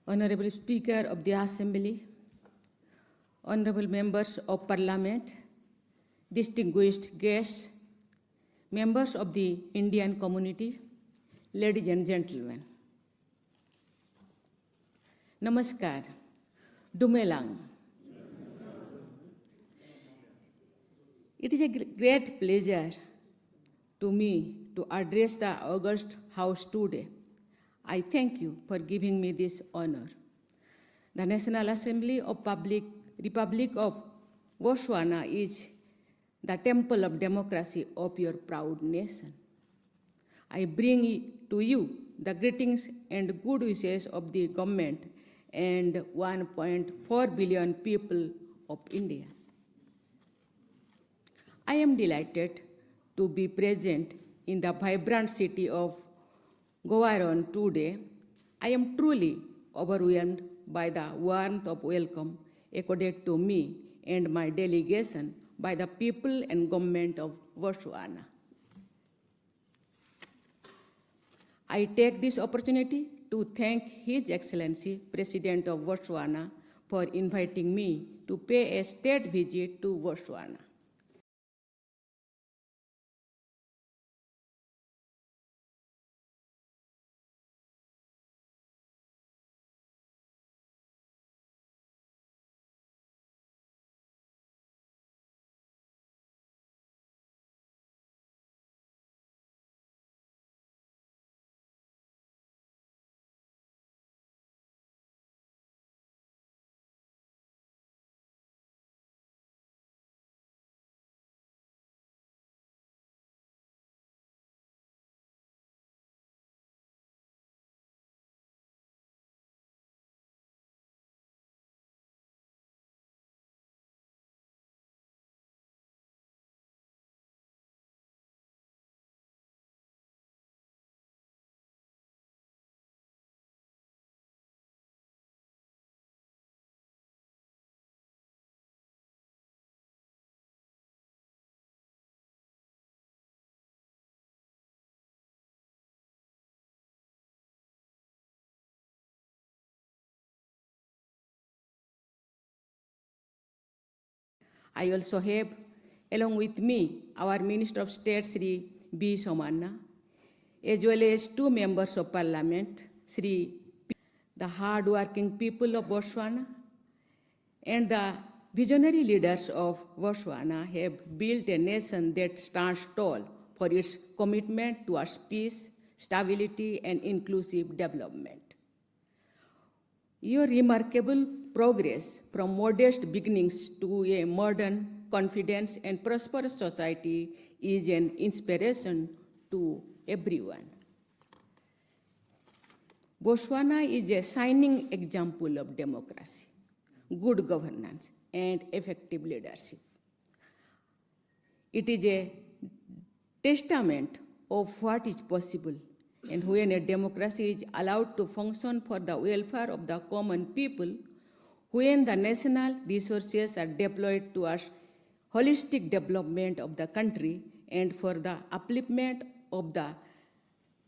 Honorable Speaker of the Assembly, honorable members of Parliament, distinguished guests, members of the Indian community, ladies and gentlemen. Namaskar, Dumelang. It is a great pleasure to me to address the August House today. I thank you for giving me this honor. The National Assembly of Republic of Botswana is the temple of democracy of your proud nation. I bring to you the greetings and good wishes of the government and 1.4 billion people of India. I am delighted to be present in the vibrant city of Gaborone today. I am truly overwhelmed by the warmth of welcome accorded to me and my delegation by the people and government of Botswana. I take this opportunity to thank His Excellency, President of Botswana, for inviting me to pay a state visit to Botswana. I also have, along with me, our Minister of State, Sri B. Somanna, as well as two members of Parliament, Sri P. The hard-working people of Botswana and the visionary leaders of Botswana have built a nation that stands tall for its commitment towards peace, stability, and inclusive development. Your remarkable progress from modest beginnings to a modern, confident, and prosperous society is an inspiration to everyone. Botswana is a shining example of democracy, good governance, and effective leadership. It is a testament of what is possible, and when a democracy is allowed to function for the welfare of the common people, when the national resources are deployed towards holistic development of the country and for the upliftment of the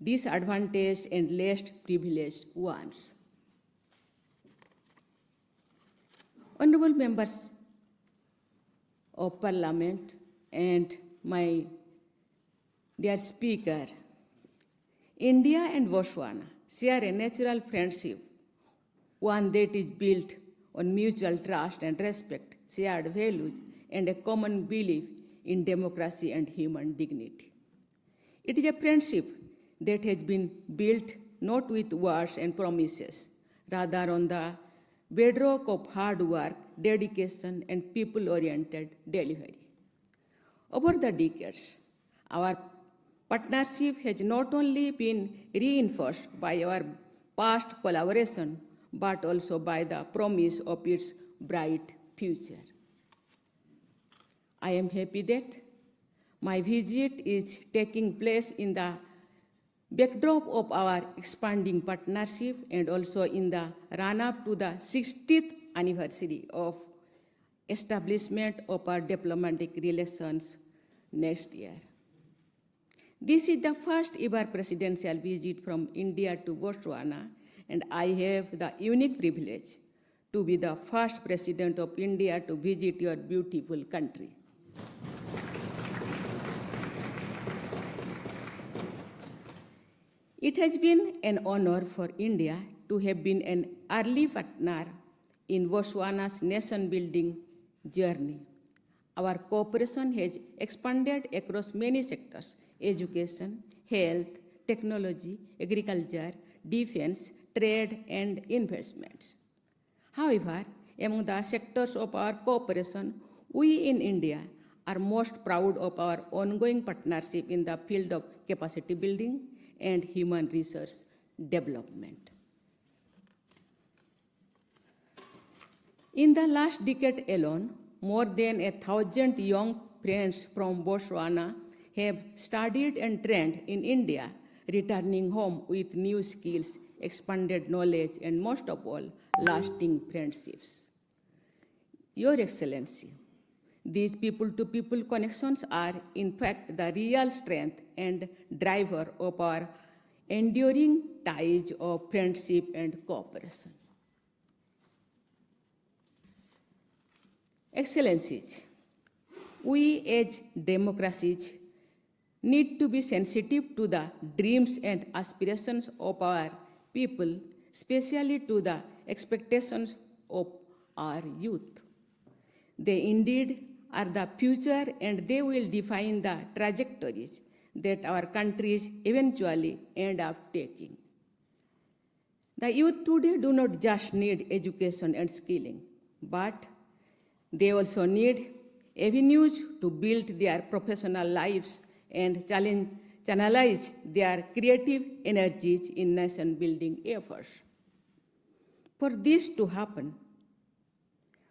disadvantaged and less privileged ones. Honorable members of Parliament and my dear Speaker, India and Botswana share a natural friendship, one that is built on mutual trust and respect, shared values, and a common belief in democracy and human dignity. It is a friendship that has been built not with words and promises, rather on the bedrock of hard work, dedication, and people-oriented delivery. Over the decades, our partnership has not only been reinforced by our past collaboration, but also by the promise of its bright future. I am happy that my visit is taking place in the backdrop of our expanding partnership and also in the run-up to the 60th anniversary of establishment of our diplomatic relations next year. This is the first ever presidential visit from India to Botswana, and I have the unique privilege to be the first President of India to visit your beautiful country. It has been an honor for India to have been an early partner in Botswana's nation-building journey. Our cooperation has expanded across many sectors: education, health, technology, agriculture, defense, trade, and investments. However, among the sectors of our cooperation, we in India are most proud of our ongoing partnership in the field of capacity building and human resource development. In the last decade alone, more than 1,000 young friends from Botswana have studied and trained in India, returning home with new skills, expanded knowledge, and most of all, lasting friendships. Your Excellency, these people-to-people connections are, in fact, the real strength and driver of our enduring ties of friendship and cooperation. Excellencies, we as democracies need to be sensitive to the dreams and aspirations of our people, especially to the expectations of our youth. They indeed are the future, and they will define the trajectories that our countries eventually end up taking. The youth today do not just need education and skilling, but they also need avenues to build their professional lives and channelize their creative energies in nation-building efforts. For this to happen,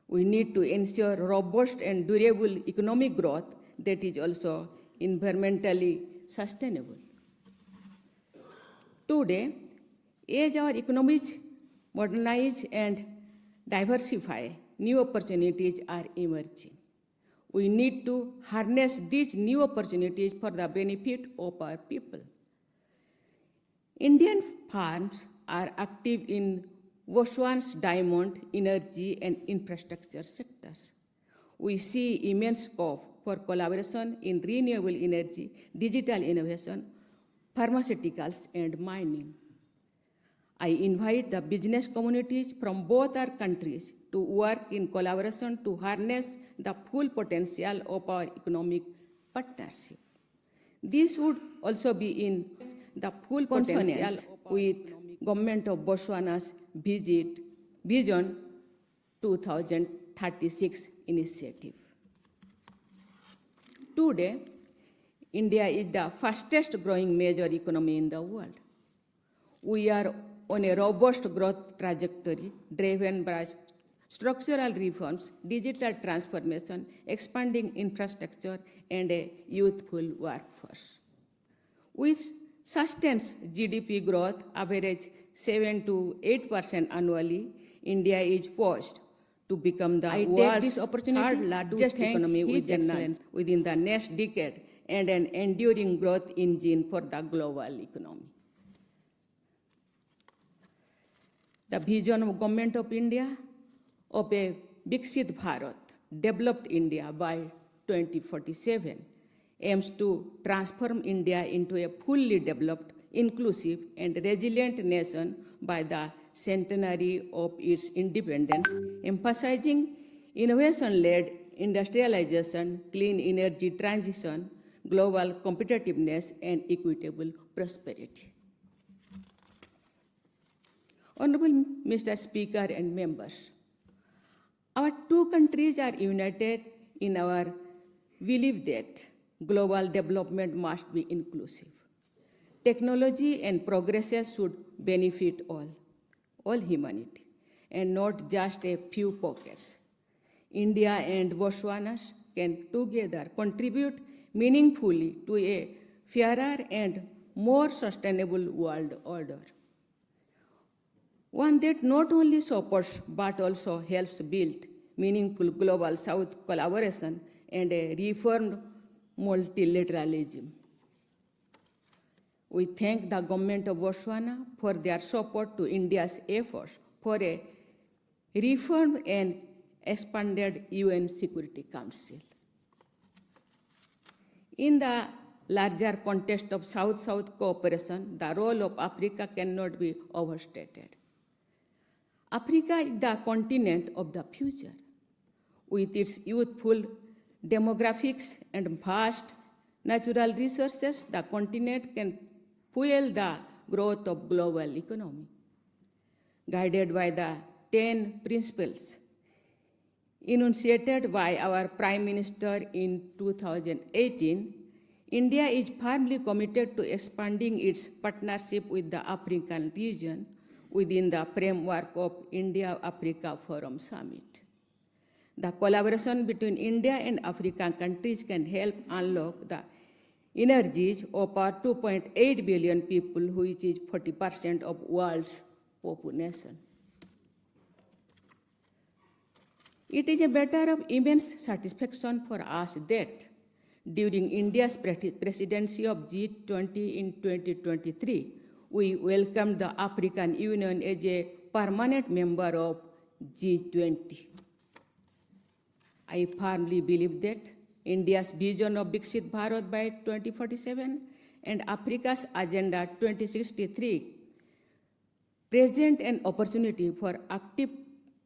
we need to ensure robust and durable economic growth that is also environmentally sustainable. Today, as our economies modernize and diversify, new opportunities are emerging. We need to harness these new opportunities for the benefit of our people. Indian firms are active in Botswana's diamond, energy, and infrastructure sectors. We see immense scope for collaboration in renewable energy, digital innovation, pharmaceuticals, and mining. I invite the business communities from both our countries to work in collaboration to harness the full potential of our economic partnership. This would also be in the full potential with Government of Botswana's Vision 2036 initiative. Today, India is the fastest growing major economy in the world. We are on a robust growth trajectory driven by structural reforms, digital transformation, expanding infrastructure, and a youthful workforce. Which sustains GDP growth average 7 to 8% annually, India is poised to become the world's third largest economy within the next decade and an enduring growth engine for the global economy. The vision of Government of India of a Viksit Bharat, developed India by 2047 aims to transform India into a fully developed, inclusive, and resilient nation by the centenary of its independence, emphasizing innovation-led industrialization, clean energy transition, global competitiveness, and equitable prosperity. Honorable Mr. Speaker and members, our two countries are united in our belief that global development must be inclusive. Technology and progress should benefit all humanity, and not just a few pockets. India and Botswana can together contribute meaningfully to a fairer and more sustainable world order. One that not only supports but also helps build meaningful global South collaboration and a reformed multilateralism. We thank the government of Botswana for their support to India's efforts for a reformed and expanded UN Security Council. In the larger context of South-South cooperation, the role of Africa cannot be overstated. Africa is the continent of the future. With its youthful demographics and vast natural resources, the continent can fuel the growth of global economy. Guided by the 10 principles enunciated by our Prime Minister in 2018, India is firmly committed to expanding its partnership with the African region within the framework of India-Africa Forum Summit. The collaboration between India and African countries can help unlock the energies of our 2.8 billion people, which is 40% of world's population. It is a matter of immense satisfaction for us that during India's presidency of G20 in 2023, we welcomed the African Union as a permanent member of G20. I firmly believe that India's vision of Viksit Bharat by 2047 and Africa's Agenda 2063 present an opportunity for active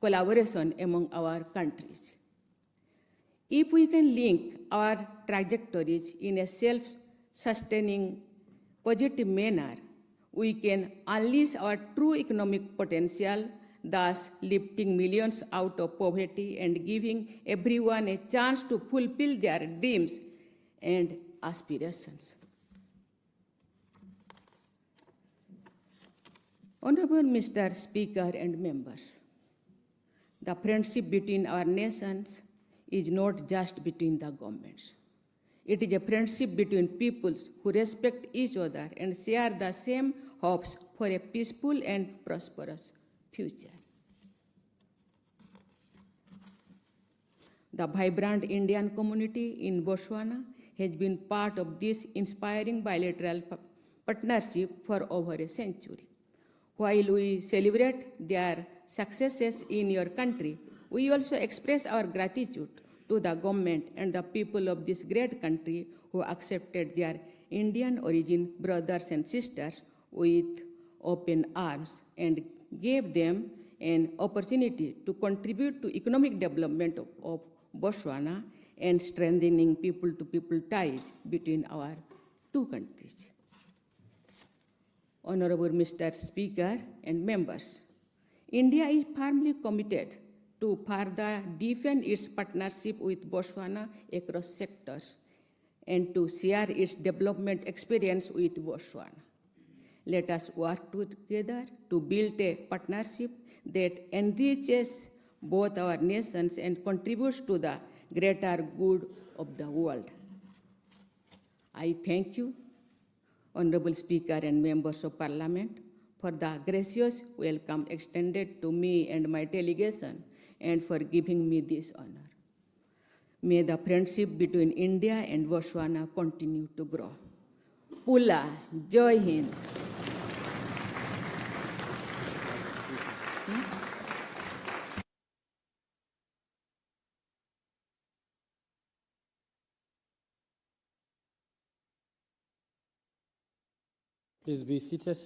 collaboration among our countries. If we can link our trajectories in a self-sustaining, positive manner, we can unleash our true economic potential, thus lifting millions out of poverty and giving everyone a chance to fulfill their dreams and aspirations. Honorable Mr. Speaker and members, the friendship between our nations is not just between the governments. It is a friendship between peoples who respect each other and share the same hopes for a peaceful and prosperous future. The vibrant Indian community in Botswana has been part of this inspiring bilateral partnership for over a century. While we celebrate their successes in your country, we also express our gratitude to the government and the people of this great country who accepted their Indian origin brothers and sisters with open arms and gave them an opportunity to contribute to economic development of Botswana and strengthening people-to-people ties between our two countries. Honorable Mr. Speaker and members, India is firmly committed to further deepen its partnership with Botswana across sectors and to share its development experience with Botswana. Let us work together to build a partnership that enriches both our nations and contributes to the greater good of the world. I thank you, Honorable Speaker and members of Parliament, for the gracious welcome extended to me and my delegation and for giving me this honor. May the friendship between India and Botswana continue to grow. Pula, Joy Hind. Please be seated.